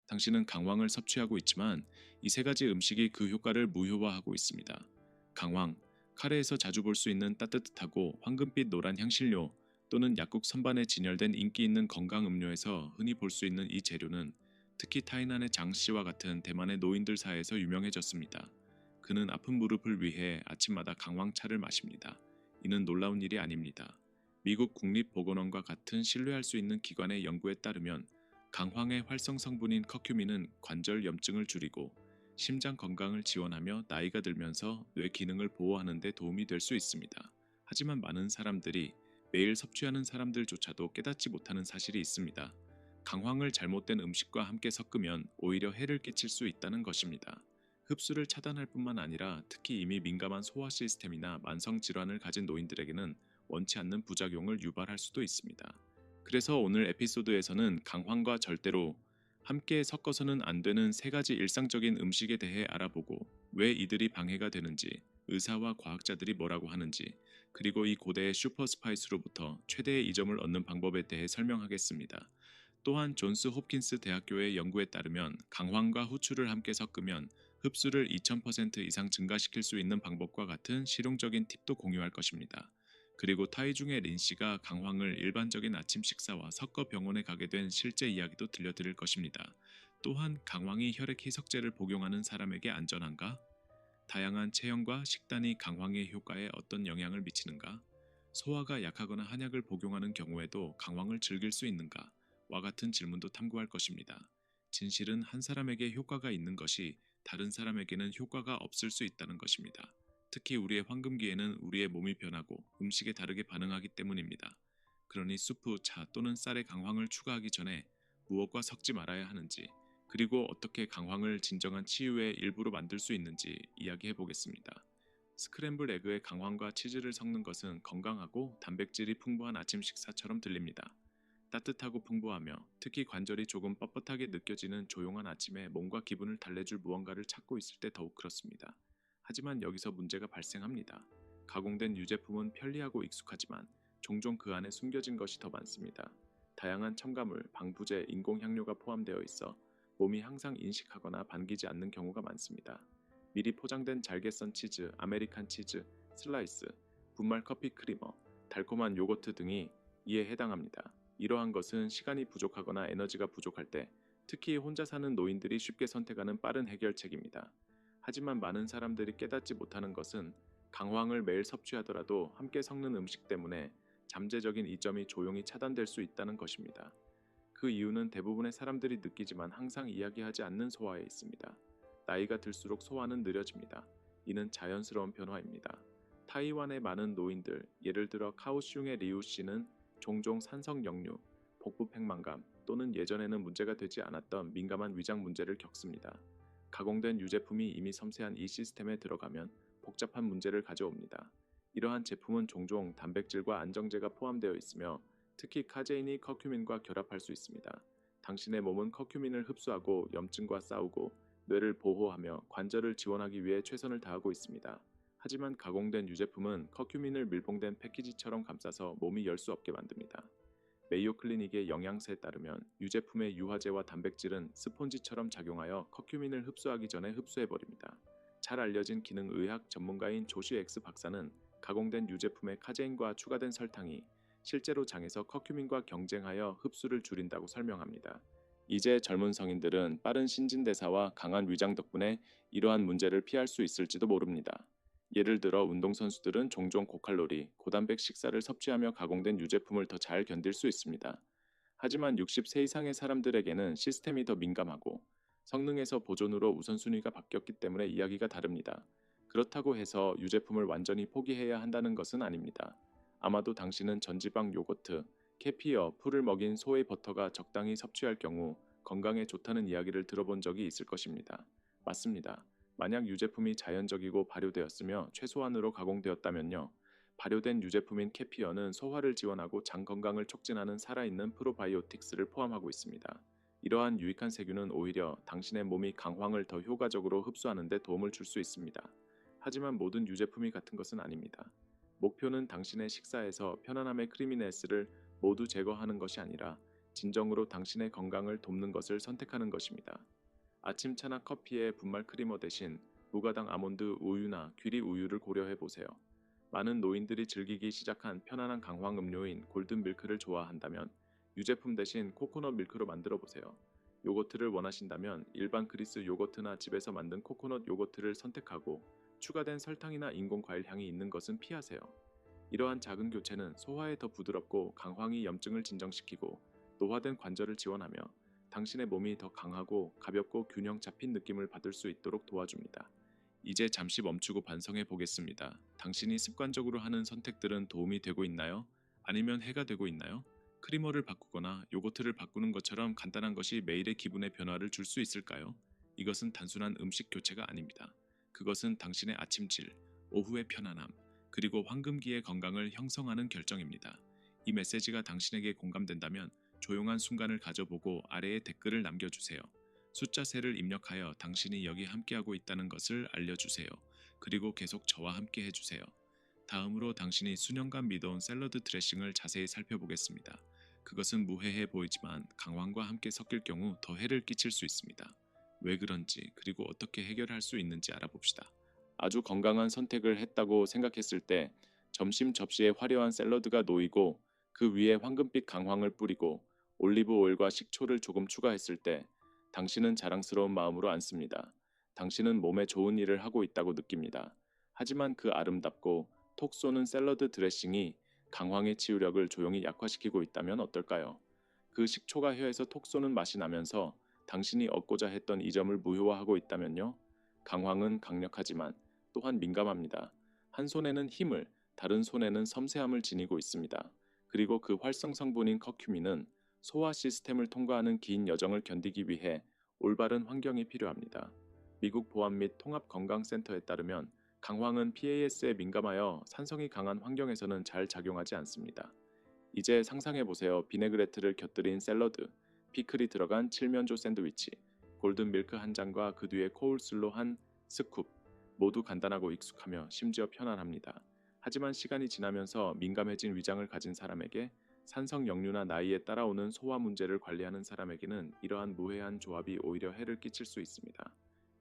당신은 강황을 섭취하고 있지만 이 세 가지 음식이 그 효과를 무효화하고 있습니다. 강황, 카레에서 자주 볼 수 있는 따뜻하고 황금빛 노란 향신료 또는 약국 선반에 진열된 인기 있는 건강 음료에서 흔히 볼 수 있는 이 재료는 특히 타이난의 장 씨와 같은 대만의 노인들 사이에서 유명해졌습니다. 그는 아픈 무릎을 위해 아침마다 강황차를 마십니다. 이는 놀라운 일이 아닙니다. 미국 국립보건원과 같은 신뢰할 수 있는 기관의 연구에 따르면 강황의 활성 성분인 커큐민은 관절 염증을 줄이고 심장 건강을 지원하며 나이가 들면서 뇌 기능을 보호하는 데 도움이 될 수 있습니다. 하지만 많은 사람들이 매일 섭취하는 사람들조차도 깨닫지 못하는 사실이 있습니다. 강황을 잘못된 음식과 함께 섞으면 오히려 해를 끼칠 수 있다는 것입니다. 흡수를 차단할 뿐만 아니라 특히 이미 민감한 소화 시스템이나 만성 질환을 가진 노인들에게는 원치 않는 부작용을 유발할 수도 있습니다. 그래서 오늘 에피소드에서는 강황과 절대로 함께 섞어서는 안 되는 세 가지 일상적인 음식에 대해 알아보고 왜 이들이 방해가 되는지, 의사와 과학자들이 뭐라고 하는지, 그리고 이 고대의 슈퍼 스파이스로부터 최대의 이점을 얻는 방법에 대해 설명하겠습니다. 또한 존스 홉킨스 대학교의 연구에 따르면 강황과 후추를 함께 섞으면 흡수를 2000% 이상 증가시킬 수 있는 방법과 같은 실용적인 팁도 공유할 것입니다. 그리고 타이중의 린 씨가 강황을 일반적인 아침 식사와 섞어 병원에 가게 된 실제 이야기도 들려드릴 것입니다. 또한 강황이 혈액 희석제를 복용하는 사람에게 안전한가? 다양한 체형과 식단이 강황의 효과에 어떤 영향을 미치는가? 소화가 약하거나 한약을 복용하는 경우에도 강황을 즐길 수 있는가? 와 같은 질문도 탐구할 것입니다. 진실은 한 사람에게 효과가 있는 것이 다른 사람에게는 효과가 없을 수 있다는 것입니다. 특히 우리의 황금기에는 우리의 몸이 변하고 음식에 다르게 반응하기 때문입니다. 그러니 수프, 차 또는 쌀에 강황을 추가하기 전에 무엇과 섞지 말아야 하는지, 그리고 어떻게 강황을 진정한 치유의 일부로 만들 수 있는지 이야기해 보겠습니다. 스크램블 에그에 강황과 치즈를 섞는 것은 건강하고 단백질이 풍부한 아침 식사처럼 들립니다. 따뜻하고 풍부하며 특히 관절이 조금 뻣뻣하게 느껴지는 조용한 아침에 몸과 기분을 달래줄 무언가를 찾고 있을 때 더욱 그렇습니다. 하지만 여기서 문제가 발생합니다. 가공된 유제품은 편리하고 익숙하지만 종종 그 안에 숨겨진 것이 더 많습니다. 다양한 첨가물, 방부제, 인공향료가 포함되어 있어 몸이 항상 인식하거나 반기지 않는 경우가 많습니다. 미리 포장된 잘게 썬 치즈, 아메리칸 치즈, 슬라이스, 분말 커피 크리머, 달콤한 요거트 등이 이에 해당합니다. 이러한 것은 시간이 부족하거나 에너지가 부족할 때 특히 혼자 사는 노인들이 쉽게 선택하는 빠른 해결책입니다. 하지만 많은 사람들이 깨닫지 못하는 것은 강황을 매일 섭취하더라도 함께 섞는 음식 때문에 잠재적인 이점이 조용히 차단될 수 있다는 것입니다. 그 이유는 대부분의 사람들이 느끼지만 항상 이야기하지 않는 소화에 있습니다. 나이가 들수록 소화는 느려집니다. 이는 자연스러운 변화입니다. 타이완의 많은 노인들, 예를 들어 카오슝의 리우 씨는 종종 산성 역류, 복부 팽만감 또는 예전에는 문제가 되지 않았던 민감한 위장 문제를 겪습니다. 가공된 유제품이 이미 섬세한 이 시스템에 들어가면 복잡한 문제를 가져옵니다. 이러한 제품은 종종 단백질과 안정제가 포함되어 있으며 특히 카제인이 커큐민과 결합할 수 있습니다. 당신의 몸은 커큐민을 흡수하고 염증과 싸우고 뇌를 보호하며 관절을 지원하기 위해 최선을 다하고 있습니다. 하지만 가공된 유제품은 커큐민을 밀봉된 패키지처럼 감싸서 몸이 열 수 없게 만듭니다. 메이오 클리닉의 영양사에 따르면 유제품의 유화제와 단백질은 스폰지처럼 작용하여 커큐민을 흡수하기 전에 흡수해버립니다. 잘 알려진 기능의학 전문가인 조시 엑스 박사는 가공된 유제품의 카제인과 추가된 설탕이 실제로 장에서 커큐민과 경쟁하여 흡수를 줄인다고 설명합니다. 이제 젊은 성인들은 빠른 신진대사와 강한 위장 덕분에 이러한 문제를 피할 수 있을지도 모릅니다. 예를 들어 운동선수들은 종종 고칼로리, 고단백 식사를 섭취하며 가공된 유제품을 더 잘 견딜 수 있습니다. 하지만 60세 이상의 사람들에게는 시스템이 더 민감하고 성능에서 보존으로 우선순위가 바뀌었기 때문에 이야기가 다릅니다. 그렇다고 해서 유제품을 완전히 포기해야 한다는 것은 아닙니다. 아마도 당신은 전지방 요거트, 캐피어, 풀을 먹인 소의 버터가 적당히 섭취할 경우 건강에 좋다는 이야기를 들어본 적이 있을 것입니다. 맞습니다. 만약 유제품이 자연적이고 발효되었으며 최소한으로 가공되었다면요. 발효된 유제품인 캐피어는 소화를 지원하고 장 건강을 촉진하는 살아있는 프로바이오틱스를 포함하고 있습니다. 이러한 유익한 세균은 오히려 당신의 몸이 강황을 더 효과적으로 흡수하는 데 도움을 줄 수 있습니다. 하지만 모든 유제품이 같은 것은 아닙니다. 목표는 당신의 식사에서 편안함의 크리미네스를 모두 제거하는 것이 아니라 진정으로 당신의 건강을 돕는 것을 선택하는 것입니다. 아침 차나 커피에 분말 크리머 대신 무가당 아몬드 우유나 귀리 우유를 고려해 보세요. 많은 노인들이 즐기기 시작한 편안한 강황 음료인 골든 밀크를 좋아한다면 유제품 대신 코코넛 밀크로 만들어 보세요. 요거트를 원하신다면 일반 그리스 요거트나 집에서 만든 코코넛 요거트를 선택하고 추가된 설탕이나 인공 과일 향이 있는 것은 피하세요. 이러한 작은 교체는 소화에 더 부드럽고 강황이 염증을 진정시키고 노화된 관절을 지원하며 당신의 몸이 더 강하고 가볍고 균형 잡힌 느낌을 받을 수 있도록 도와줍니다. 이제 잠시 멈추고 반성해 보겠습니다. 당신이 습관적으로 하는 선택들은 도움이 되고 있나요? 아니면 해가 되고 있나요? 크리머를 바꾸거나 요거트를 바꾸는 것처럼 간단한 것이 매일의 기분의 변화를 줄 수 있을까요? 이것은 단순한 음식 교체가 아닙니다. 그것은 당신의 아침질, 오후의 편안함, 그리고 황금기의 건강을 형성하는 결정입니다. 이 메시지가 당신에게 공감된다면 조용한 순간을 가져보고 아래에 댓글을 남겨주세요. 숫자 3를 입력하여 당신이 여기 함께하고 있다는 것을 알려주세요. 그리고 계속 저와 함께 해주세요. 다음으로 당신이 수년간 믿어온 샐러드 드레싱을 자세히 살펴보겠습니다. 그것은 무해해 보이지만 강황과 함께 섞일 경우 더 해를 끼칠 수 있습니다. 왜 그런지 그리고 어떻게 해결할 수 있는지 알아봅시다. 아주 건강한 선택을 했다고 생각했을 때 점심 접시에 화려한 샐러드가 놓이고 그 위에 황금빛 강황을 뿌리고 올리브 오일과 식초를 조금 추가했을 때 당신은 자랑스러운 마음으로 앉습니다. 당신은 몸에 좋은 일을 하고 있다고 느낍니다. 하지만 그 아름답고 톡 쏘는 샐러드 드레싱이 강황의 치유력을 조용히 약화시키고 있다면 어떨까요? 그 식초가 혀에서 톡 쏘는 맛이 나면서 당신이 얻고자 했던 이 점을 무효화하고 있다면요? 강황은 강력하지만 또한 민감합니다. 한 손에는 힘을, 다른 손에는 섬세함을 지니고 있습니다. 그리고 그 활성 성분인 커큐민은 소화 시스템을 통과하는 긴 여정을 견디기 위해 올바른 환경이 필요합니다. 미국 보안 및 통합건강센터에 따르면 강황은 PAS에 민감하여 산성이 강한 환경에서는 잘 작용하지 않습니다. 이제 상상해보세요. 비네그레트를 곁들인 샐러드, 피클이 들어간 칠면조 샌드위치, 골든 밀크 한 잔과 그 뒤에 코울슬로 한 스쿱. 모두 간단하고 익숙하며 심지어 편안합니다. 하지만 시간이 지나면서 민감해진 위장을 가진 사람에게 산성 역류나 나이에 따라오는 소화 문제를 관리하는 사람에게는 이러한 무해한 조합이 오히려 해를 끼칠 수 있습니다.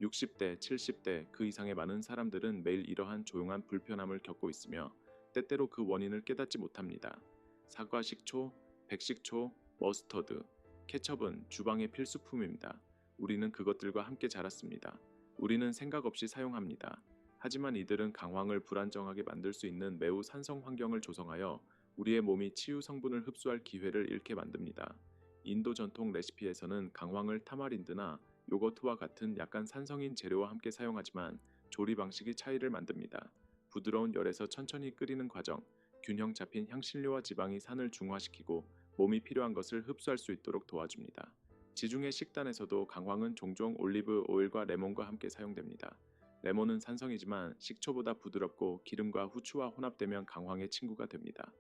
60대, 70대 그 이상의 많은 사람들은 매일 이러한 조용한 불편함을 겪고 있으며 때때로 그 원인을 깨닫지 못합니다. 사과 식초, 백식초, 머스터드, 케첩은 주방의 필수품입니다. 우리는 그것들과 함께 자랐습니다. 우리는 생각 없이 사용합니다. 하지만 이들은 강황을 불안정하게 만들 수 있는 매우 산성 환경을 조성하여 우리의 몸이 치유 성분을 흡수할 기회를 잃게 만듭니다. 인도 전통 레시피에서는 강황을 타마린드나 요거트와 같은 약간 산성인 재료와 함께 사용하지만 조리 방식이 차이를 만듭니다. 부드러운 열에서 천천히 끓이는 과정, 균형 잡힌 향신료와 지방이 산을 중화시키고 몸이 필요한 것을 흡수할 수 있도록 도와줍니다. 지중해 식단에서도 강황은 종종 올리브 오일과 레몬과 함께 사용됩니다. 레몬은 산성이지만 식초보다 부드럽고 기름과 후추와 혼합되면 강황의 친구가 됩니다.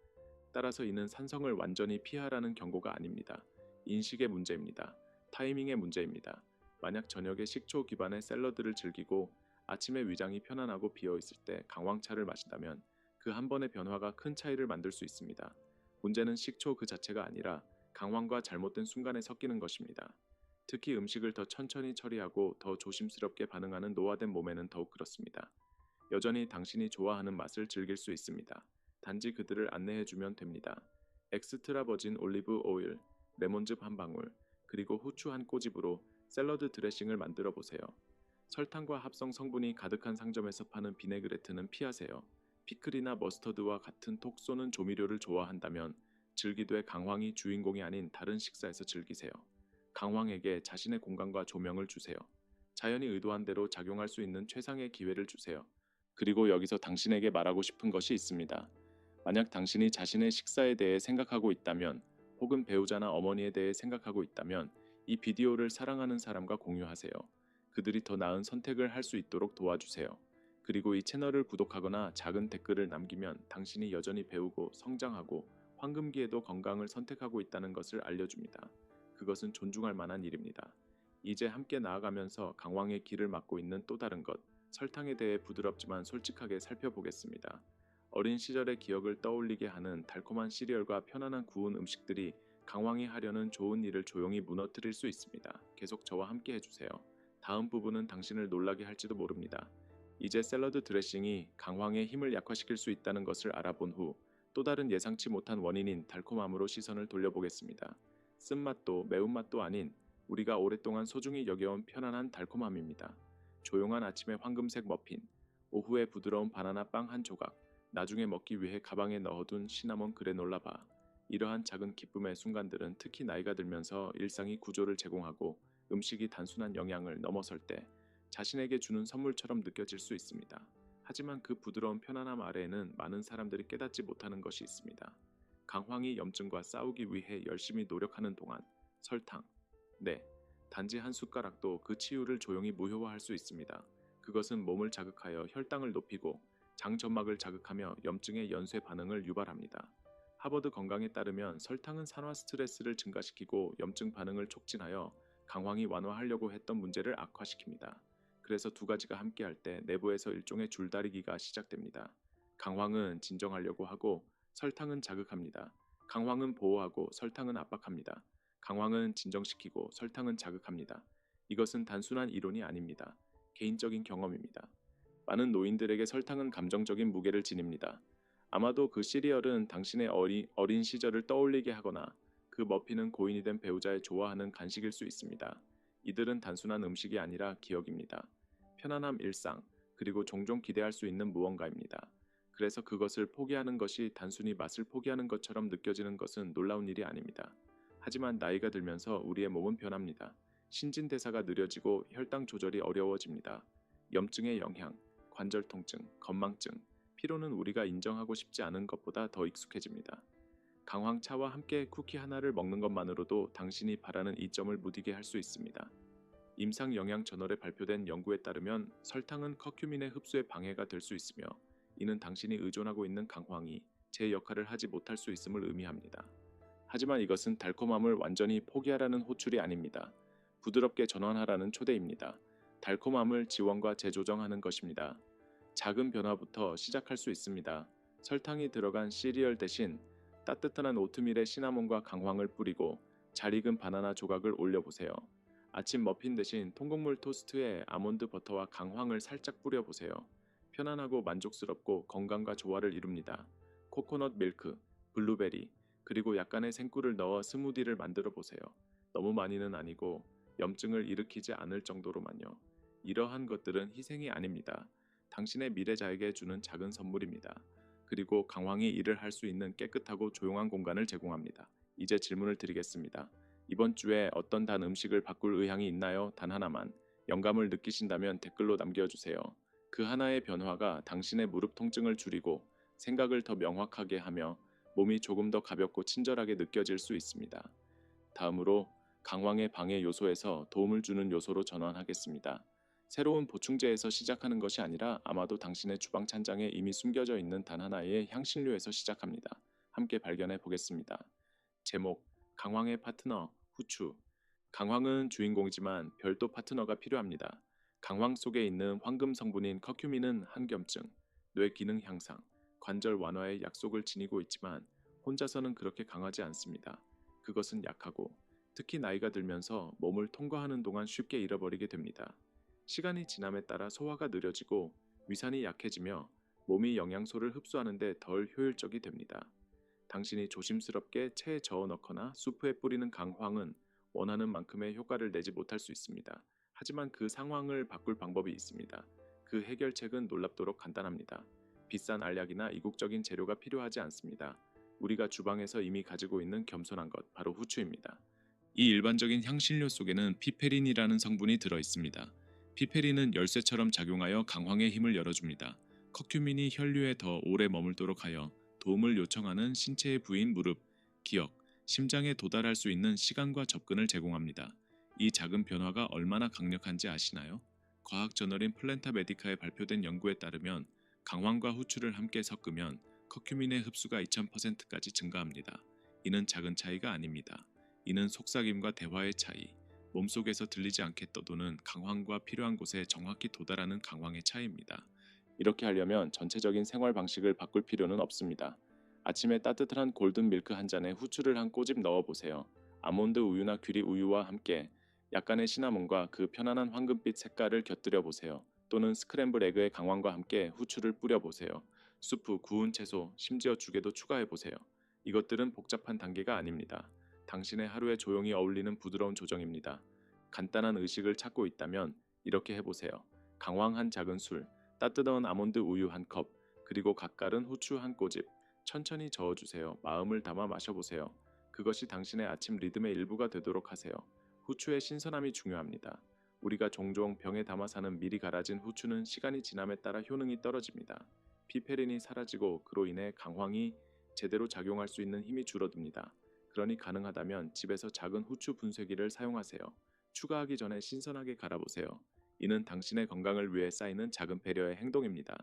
따라서 이는 산성을 완전히 피하라는 경고가 아닙니다. 인식의 문제입니다. 타이밍의 문제입니다. 만약 저녁에 식초 기반의 샐러드를 즐기고 아침에 위장이 편안하고 비어있을 때 강황차를 마신다면 그 한 번의 변화가 큰 차이를 만들 수 있습니다. 문제는 식초 그 자체가 아니라 강황과 잘못된 순간에 섞이는 것입니다. 특히 음식을 더 천천히 처리하고 더 조심스럽게 반응하는 노화된 몸에는 더욱 그렇습니다. 여전히 당신이 좋아하는 맛을 즐길 수 있습니다. 단지 그들을 안내해주면 됩니다. 엑스트라 버진 올리브 오일, 레몬즙 한 방울, 그리고 후추 한 꼬집으로 샐러드 드레싱을 만들어 보세요. 설탕과 합성 성분이 가득한 상점에서 파는 비네그레트는 피하세요. 피클이나 머스터드와 같은 톡 쏘는 조미료를 좋아한다면 즐기되 강황이 주인공이 아닌 다른 식사에서 즐기세요. 강황에게 자신의 공간과 조명을 주세요. 자연이 의도한 대로 작용할 수 있는 최상의 기회를 주세요. 그리고 여기서 당신에게 말하고 싶은 것이 있습니다. 만약 당신이 자신의 식사에 대해 생각하고 있다면 혹은 배우자나 어머니에 대해 생각하고 있다면 이 비디오를 사랑하는 사람과 공유하세요. 그들이 더 나은 선택을 할 수 있도록 도와주세요. 그리고 이 채널을 구독하거나 작은 댓글을 남기면 당신이 여전히 배우고 성장하고 황금기에도 건강을 선택하고 있다는 것을 알려줍니다. 그것은 존중할 만한 일입니다. 이제 함께 나아가면서 강황의 길을 막고 있는 또 다른 것, 설탕에 대해 부드럽지만 솔직하게 살펴보겠습니다. 어린 시절의 기억을 떠올리게 하는 달콤한 시리얼과 편안한 구운 음식들이 강황이 하려는 좋은 일을 조용히 무너뜨릴 수 있습니다. 계속 저와 함께 해주세요. 다음 부분은 당신을 놀라게 할지도 모릅니다. 이제 샐러드 드레싱이 강황의 힘을 약화시킬 수 있다는 것을 알아본 후 또 다른 예상치 못한 원인인 달콤함으로 시선을 돌려보겠습니다. 쓴맛도 매운맛도 아닌 우리가 오랫동안 소중히 여겨온 편안한 달콤함입니다. 조용한 아침의 황금색 머핀, 오후에 부드러운 바나나 빵 한 조각, 나중에 먹기 위해 가방에 넣어둔 시나몬 그래놀라 바. 이러한 작은 기쁨의 순간들은 특히 나이가 들면서 일상이 구조를 제공하고 음식이 단순한 영양을 넘어설 때 자신에게 주는 선물처럼 느껴질 수 있습니다. 하지만 그 부드러운 편안함 아래에는 많은 사람들이 깨닫지 못하는 것이 있습니다. 강황이 염증과 싸우기 위해 열심히 노력하는 동안 설탕, 네, 단지 한 숟가락도 그 치유를 조용히 무효화할 수 있습니다. 그것은 몸을 자극하여 혈당을 높이고 장점막을 자극하며 염증의 연쇄 반응을 유발합니다. 하버드 건강에 따르면 설탕은 산화 스트레스를 증가시키고 염증 반응을 촉진하여 강황이 완화하려고 했던 문제를 악화시킵니다. 그래서 두 가지가 함께할 때 내부에서 일종의 줄다리기가 시작됩니다. 강황은 진정하려고 하고 설탕은 자극합니다. 강황은 보호하고 설탕은 압박합니다. 강황은 진정시키고 설탕은 자극합니다. 이것은 단순한 이론이 아닙니다. 개인적인 경험입니다. 많은 노인들에게 설탕은 감정적인 무게를 지닙니다. 아마도 그 시리얼은 당신의 어린 시절을 떠올리게 하거나 그 머핀은 고인이 된 배우자의 좋아하는 간식일 수 있습니다. 이들은 단순한 음식이 아니라 기억입니다. 편안함 일상, 그리고 종종 기대할 수 있는 무언가입니다. 그래서 그것을 포기하는 것이 단순히 맛을 포기하는 것처럼 느껴지는 것은 놀라운 일이 아닙니다. 하지만 나이가 들면서 우리의 몸은 변합니다. 신진대사가 느려지고 혈당 조절이 어려워집니다. 염증의 영향, 관절 통증, 건망증, 피로는 우리가 인정하고 싶지 않은 것보다 더 익숙해집니다. 강황차와 함께 쿠키 하나를 먹는 것만으로도 당신이 바라는 이점을 무디게 할 수 있습니다. 임상영양저널에 발표된 연구에 따르면 설탕은 커큐민의 흡수에 방해가 될 수 있으며 이는 당신이 의존하고 있는 강황이 제 역할을 하지 못할 수 있음을 의미합니다. 하지만 이것은 달콤함을 완전히 포기하라는 호출이 아닙니다. 부드럽게 전환하라는 초대입니다. 달콤함을 지원과 재조정하는 것입니다. 작은 변화부터 시작할 수 있습니다. 설탕이 들어간 시리얼 대신 따뜻한 오트밀에 시나몬과 강황을 뿌리고 잘 익은 바나나 조각을 올려보세요. 아침 머핀 대신 통곡물 토스트에 아몬드 버터와 강황을 살짝 뿌려보세요. 편안하고 만족스럽고 건강과 조화를 이룹니다. 코코넛 밀크, 블루베리, 그리고 약간의 생꿀을 넣어 스무디를 만들어 보세요. 너무 많이는 아니고 염증을 일으키지 않을 정도로만요. 이러한 것들은 희생이 아닙니다. 당신의 미래자에게 주는 작은 선물입니다. 그리고 강황이 일을 할 수 있는 깨끗하고 조용한 공간을 제공합니다. 이제 질문을 드리겠습니다. 이번 주에 어떤 단 음식을 바꿀 의향이 있나요? 단 하나만. 영감을 느끼신다면 댓글로 남겨주세요. 그 하나의 변화가 당신의 무릎 통증을 줄이고 생각을 더 명확하게 하며 몸이 조금 더 가볍고 친절하게 느껴질 수 있습니다. 다음으로 강황의 방해 요소에서 도움을 주는 요소로 전환하겠습니다. 새로운 보충제에서 시작하는 것이 아니라 아마도 당신의 주방 찬장에 이미 숨겨져 있는 단 하나의 향신료에서 시작합니다. 함께 발견해 보겠습니다. 제목: 강황의 파트너, 후추. 강황은 주인공이지만 별도 파트너가 필요합니다. 강황 속에 있는 황금 성분인 커큐민은 항염증, 뇌 기능 향상, 관절 완화의 약속을 지니고 있지만 혼자서는 그렇게 강하지 않습니다. 그것은 약하고 특히 나이가 들면서 몸을 통과하는 동안 쉽게 잃어버리게 됩니다. 시간이 지남에 따라 소화가 느려지고 위산이 약해지며 몸이 영양소를 흡수하는데 덜 효율적이 됩니다. 당신이 조심스럽게 체에 저어 넣거나 수프에 뿌리는 강황은 원하는 만큼의 효과를 내지 못할 수 있습니다. 하지만 그 상황을 바꿀 방법이 있습니다. 그 해결책은 놀랍도록 간단합니다. 비싼 알약이나 이국적인 재료가 필요하지 않습니다. 우리가 주방에서 이미 가지고 있는 겸손한 것, 바로 후추입니다. 이 일반적인 향신료 속에는 피페린이라는 성분이 들어 있습니다. 피페린은 열쇠처럼 작용하여 강황의 힘을 열어줍니다. 커큐민이 혈류에 더 오래 머물도록 하여 도움을 요청하는 신체의 부위인 무릎, 기억, 심장에 도달할 수 있는 시간과 접근을 제공합니다. 이 작은 변화가 얼마나 강력한지 아시나요? 과학 저널인 플랜타 메디카에 발표된 연구에 따르면 강황과 후추를 함께 섞으면 커큐민의 흡수가 2000%까지 증가합니다. 이는 작은 차이가 아닙니다. 이는 속삭임과 대화의 차이, 몸속에서 들리지 않게 떠도는 강황과 필요한 곳에 정확히 도달하는 강황의 차이입니다. 이렇게 하려면 전체적인 생활 방식을 바꿀 필요는 없습니다. 아침에 따뜻한 골든 밀크 한 잔에 후추를 한 꼬집 넣어 보세요. 아몬드 우유나 귀리 우유와 함께 약간의 시나몬과 그 편안한 황금빛 색깔을 곁들여 보세요. 또는 스크램블 에그의 강황과 함께 후추를 뿌려 보세요. 수프, 구운 채소, 심지어 죽에도 추가해 보세요. 이것들은 복잡한 단계가 아닙니다. 당신의 하루에 조용히 어울리는 부드러운 조정입니다. 간단한 의식을 찾고 있다면 이렇게 해보세요. 강황 한 작은 술, 따뜻한 아몬드 우유 한 컵, 그리고 갓갈은 후추 한 꼬집. 천천히 저어주세요. 마음을 담아 마셔보세요. 그것이 당신의 아침 리듬의 일부가 되도록 하세요. 후추의 신선함이 중요합니다. 우리가 종종 병에 담아 사는 미리 갈아진 후추는 시간이 지남에 따라 효능이 떨어집니다. 피페린이 사라지고 그로 인해 강황이 제대로 작용할 수 있는 힘이 줄어듭니다. 그러니 가능하다면 집에서 작은 후추 분쇄기를 사용하세요. 추가하기 전에 신선하게 갈아보세요. 이는 당신의 건강을 위해 쌓이는 작은 배려의 행동입니다.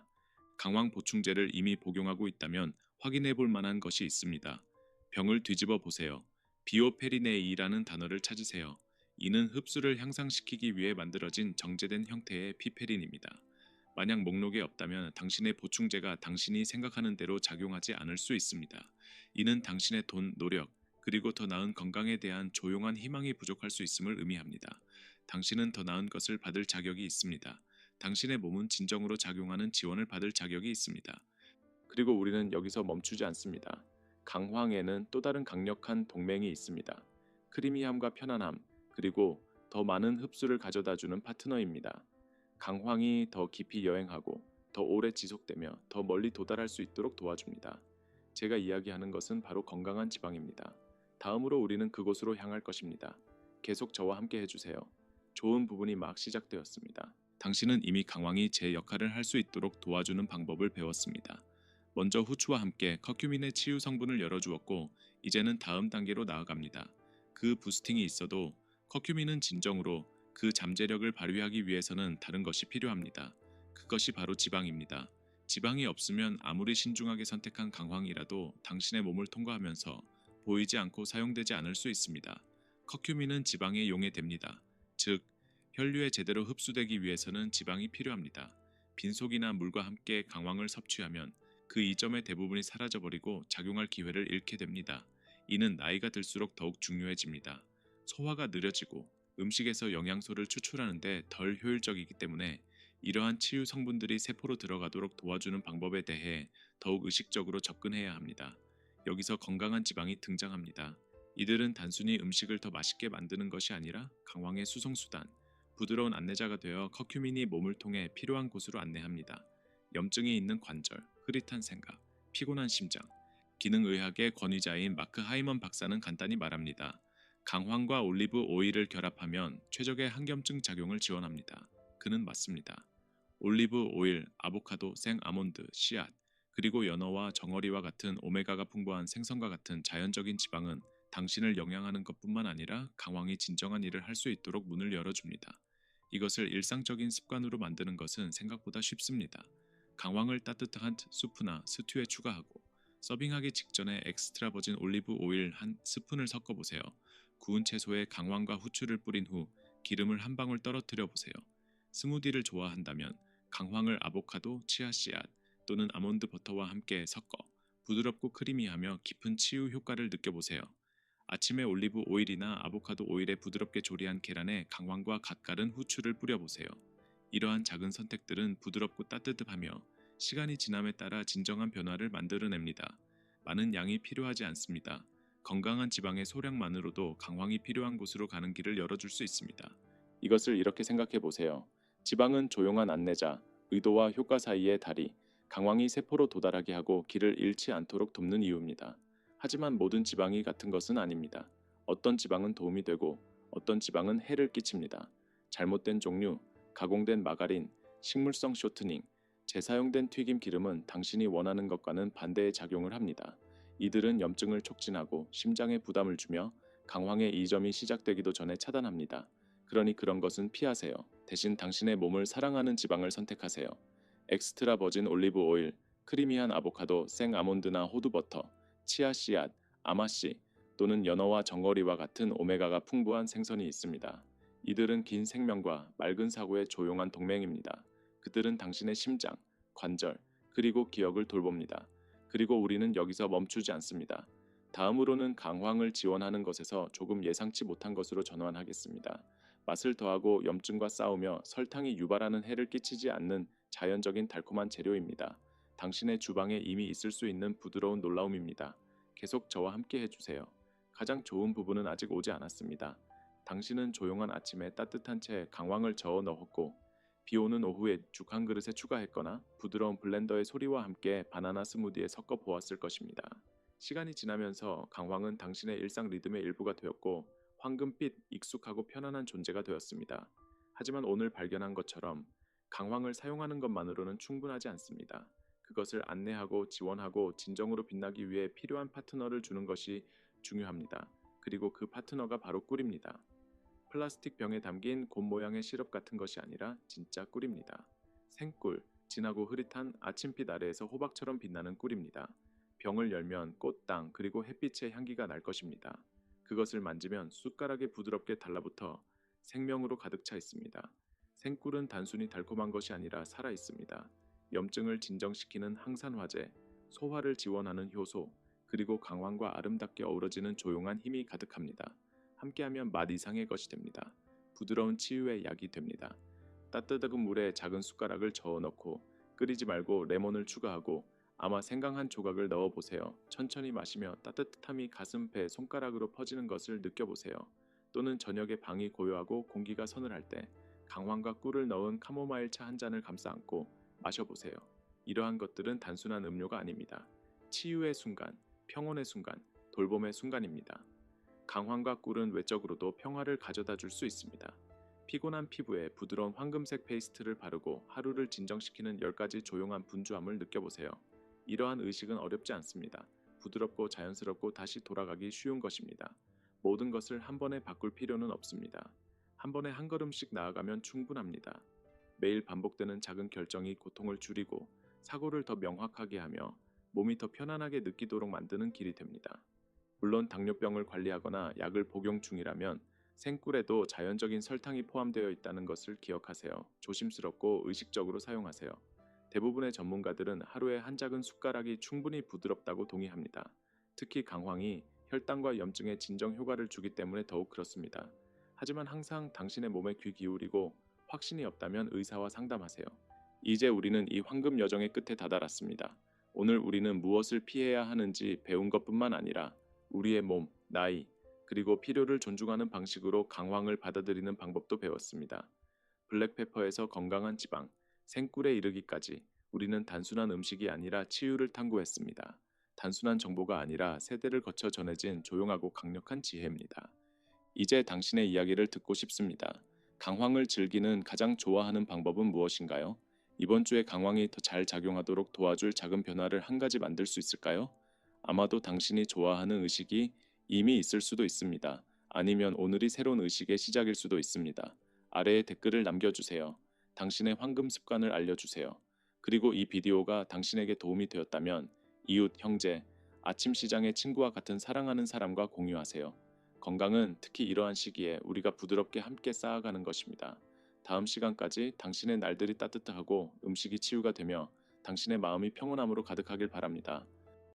강황 보충제를 이미 복용하고 있다면 확인해 볼 만한 것이 있습니다. 병을 뒤집어 보세요. 비오페리네이라는 단어를 찾으세요. 이는 흡수를 향상시키기 위해 만들어진 정제된 형태의 피페린입니다. 만약 목록에 없다면 당신의 보충제가 당신이 생각하는 대로 작용하지 않을 수 있습니다. 이는 당신의 돈, 노력, 그리고 더 나은 건강에 대한 조용한 희망이 부족할 수 있음을 의미합니다. 당신은 더 나은 것을 받을 자격이 있습니다. 당신의 몸은 진정으로 작용하는 지원을 받을 자격이 있습니다. 그리고 우리는 여기서 멈추지 않습니다. 강황에는 또 다른 강력한 동맹이 있습니다. 크리미함과 편안함, 그리고 더 많은 흡수를 가져다주는 파트너입니다. 강황이 더 깊이 여행하고 더 오래 지속되며 더 멀리 도달할 수 있도록 도와줍니다. 제가 이야기하는 것은 바로 건강한 지방입니다. 다음으로 우리는 그곳으로 향할 것입니다. 계속 저와 함께 해주세요. 좋은 부분이 막 시작되었습니다. 당신은 이미 강황이 제 역할을 할 수 있도록 도와주는 방법을 배웠습니다. 먼저 후추와 함께 커큐민의 치유 성분을 열어주었고 이제는 다음 단계로 나아갑니다. 그 부스팅이 있어도 커큐민은 진정으로 그 잠재력을 발휘하기 위해서는 다른 것이 필요합니다. 그것이 바로 지방입니다. 지방이 없으면 아무리 신중하게 선택한 강황이라도 당신의 몸을 통과하면서 보이지 않고 사용되지 않을 수 있습니다. 커큐민은 지방의 용해됩니다. 즉, 혈류에 제대로 흡수되기 위해서는 지방이 필요합니다. 빈속이나 물과 함께 강황을 섭취하면 그 이점의 대부분이 사라져버리고 작용할 기회를 잃게 됩니다. 이는 나이가 들수록 더욱 중요해집니다. 소화가 느려지고 음식에서 영양소를 추출하는데 덜 효율적이기 때문에 이러한 치유 성분들이 세포로 들어가도록 도와주는 방법에 대해 더욱 의식적으로 접근해야 합니다. 여기서 건강한 지방이 등장합니다. 이들은 단순히 음식을 더 맛있게 만드는 것이 아니라 강황의 수송수단, 부드러운 안내자가 되어 커큐민이 몸을 통해 필요한 곳으로 안내합니다. 염증이 있는 관절, 흐릿한 생각, 피곤한 심장. 기능의학의 권위자인 마크 하이먼 박사는 간단히 말합니다. 강황과 올리브 오일을 결합하면 최적의 항염증 작용을 지원합니다. 그는 맞습니다. 올리브 오일, 아보카도, 생 아몬드, 씨앗, 그리고 연어와 정어리와 같은 오메가가 풍부한 생선과 같은 자연적인 지방은 당신을 영양하는 것뿐만 아니라 강황이 진정한 일을 할 수 있도록 문을 열어줍니다. 이것을 일상적인 습관으로 만드는 것은 생각보다 쉽습니다. 강황을 따뜻한 수프나 스튜에 추가하고 서빙하기 직전에 엑스트라 버진 올리브 오일 한 스푼을 섞어보세요. 구운 채소에 강황과 후추를 뿌린 후 기름을 한 방울 떨어뜨려 보세요. 스무디를 좋아한다면 강황을 아보카도, 치아 씨앗 또는 아몬드 버터와 함께 섞어 부드럽고 크리미하며 깊은 치유 효과를 느껴보세요. 아침에 올리브 오일이나 아보카도 오일에 부드럽게 조리한 계란에 강황과 갓갈은 후추를 뿌려보세요. 이러한 작은 선택들은 부드럽고 따뜻하며 시간이 지남에 따라 진정한 변화를 만들어냅니다. 많은 양이 필요하지 않습니다. 건강한 지방의 소량만으로도 강황이 필요한 곳으로 가는 길을 열어줄 수 있습니다. 이것을 이렇게 생각해 보세요. 지방은 조용한 안내자, 의도와 효과 사이의 다리, 강황이 세포로 도달하게 하고 길을 잃지 않도록 돕는 이유입니다. 하지만 모든 지방이 같은 것은 아닙니다. 어떤 지방은 도움이 되고 어떤 지방은 해를 끼칩니다. 잘못된 종류, 가공된 마가린, 식물성 쇼트닝, 재사용된 튀김 기름은 당신이 원하는 것과는 반대의 작용을 합니다. 이들은 염증을 촉진하고 심장에 부담을 주며 강황의 이점이 시작되기도 전에 차단합니다. 그러니 그런 것은 피하세요. 대신 당신의 몸을 사랑하는 지방을 선택하세요. 엑스트라 버진 올리브 오일, 크리미한 아보카도, 생 아몬드나 호두 버터, 치아 씨앗, 아마씨 또는 연어와 정어리와 같은 오메가가 풍부한 생선이 있습니다. 이들은 긴 생명과 맑은 사고의 조용한 동맹입니다. 그들은 당신의 심장, 관절, 그리고 기억을 돌봅니다. 그리고 우리는 여기서 멈추지 않습니다. 다음으로는 강황을 지원하는 것에서 조금 예상치 못한 것으로 전환하겠습니다. 맛을 더하고 염증과 싸우며 설탕이 유발하는 해를 끼치지 않는 자연적인 달콤한 재료입니다. 당신의 주방에 이미 있을 수 있는 부드러운 놀라움입니다. 계속 저와 함께 해주세요. 가장 좋은 부분은 아직 오지 않았습니다. 당신은 조용한 아침에 따뜻한 채 강황을 저어 넣었고 비 오는 오후에 죽 한 그릇에 추가했거나 부드러운 블렌더의 소리와 함께 바나나 스무디에 섞어 보았을 것입니다. 시간이 지나면서 강황은 당신의 일상 리듬의 일부가 되었고 황금빛, 익숙하고 편안한 존재가 되었습니다. 하지만 오늘 발견한 것처럼 강황을 사용하는 것만으로는 충분하지 않습니다. 그것을 안내하고 지원하고 진정으로 빛나기 위해 필요한 파트너를 주는 것이 중요합니다. 그리고 그 파트너가 바로 꿀입니다. 플라스틱 병에 담긴 곰 모양의 시럽 같은 것이 아니라 진짜 꿀입니다. 생꿀, 진하고 흐릿한 아침빛 아래에서 호박처럼 빛나는 꿀입니다. 병을 열면 꽃, 땅, 그리고 햇빛의 향기가 날 것입니다. 그것을 만지면 숟가락에 부드럽게 달라붙어 생명으로 가득 차 있습니다. 생꿀은 단순히 달콤한 것이 아니라 살아 있습니다. 염증을 진정시키는 항산화제, 소화를 지원하는 효소, 그리고 강황과 아름답게 어우러지는 조용한 힘이 가득합니다. 함께하면 맛 이상의 것이 됩니다. 부드러운 치유의 약이 됩니다. 따뜻한 물에 작은 숟가락을 저어 넣고 끓이지 말고 레몬을 추가하고 아마 생강 한 조각을 넣어 보세요. 천천히 마시며 따뜻함이 가슴, 배, 손가락으로 퍼지는 것을 느껴보세요. 또는 저녁에 방이 고요하고 공기가 서늘할 때 강황과 꿀을 넣은 카모마일 차 한 잔을 감싸 안고 마셔보세요. 이러한 것들은 단순한 음료가 아닙니다. 치유의 순간, 평온의 순간, 돌봄의 순간입니다. 강황과 꿀은 외적으로도 평화를 가져다 줄 수 있습니다. 피곤한 피부에 부드러운 황금색 페이스트를 바르고 하루를 진정시키는 10가지 조용한 분주함을 느껴보세요. 이러한 의식은 어렵지 않습니다. 부드럽고 자연스럽고 다시 돌아가기 쉬운 것입니다. 모든 것을 한 번에 바꿀 필요는 없습니다. 한 번에 한 걸음씩 나아가면 충분합니다. 매일 반복되는 작은 결정이 고통을 줄이고 사고를 더 명확하게 하며 몸이 더 편안하게 느끼도록 만드는 길이 됩니다. 물론 당뇨병을 관리하거나 약을 복용 중이라면 생꿀에도 자연적인 설탕이 포함되어 있다는 것을 기억하세요. 조심스럽고 의식적으로 사용하세요. 대부분의 전문가들은 하루에 한 작은 숟가락이 충분히 부드럽다고 동의합니다. 특히 강황이 혈당과 염증에 진정 효과를 주기 때문에 더욱 그렇습니다. 하지만 항상 당신의 몸에 귀 기울이고 확신이 없다면 의사와 상담하세요. 이제 우리는 이 황금 여정의 끝에 다다랐습니다. 오늘 우리는 무엇을 피해야 하는지 배운 것뿐만 아니라 우리의 몸, 나이, 그리고 필요를 존중하는 방식으로 강황을 받아들이는 방법도 배웠습니다. 블랙페퍼에서 건강한 지방, 생꿀에 이르기까지 우리는 단순한 음식이 아니라 치유를 탐구했습니다. 단순한 정보가 아니라 세대를 거쳐 전해진 조용하고 강력한 지혜입니다. 이제 당신의 이야기를 듣고 싶습니다. 강황을 즐기는 가장 좋아하는 방법은 무엇인가요? 이번 주에 강황이 더 잘 작용하도록 도와줄 작은 변화를 한 가지 만들 수 있을까요? 아마도 당신이 좋아하는 의식이 이미 있을 수도 있습니다. 아니면 오늘이 새로운 의식의 시작일 수도 있습니다. 아래에 댓글을 남겨주세요. 당신의 황금 습관을 알려주세요. 그리고 이 비디오가 당신에게 도움이 되었다면 이웃, 형제, 아침 시장의 친구와 같은 사랑하는 사람과 공유하세요. 건강은 특히 이러한 시기에 우리가 부드럽게 함께 쌓아가는 것입니다. 다음 시간까지 당신의 날들이 따뜻하고 음식이 치유가 되며 당신의 마음이 평온함으로 가득하길 바랍니다.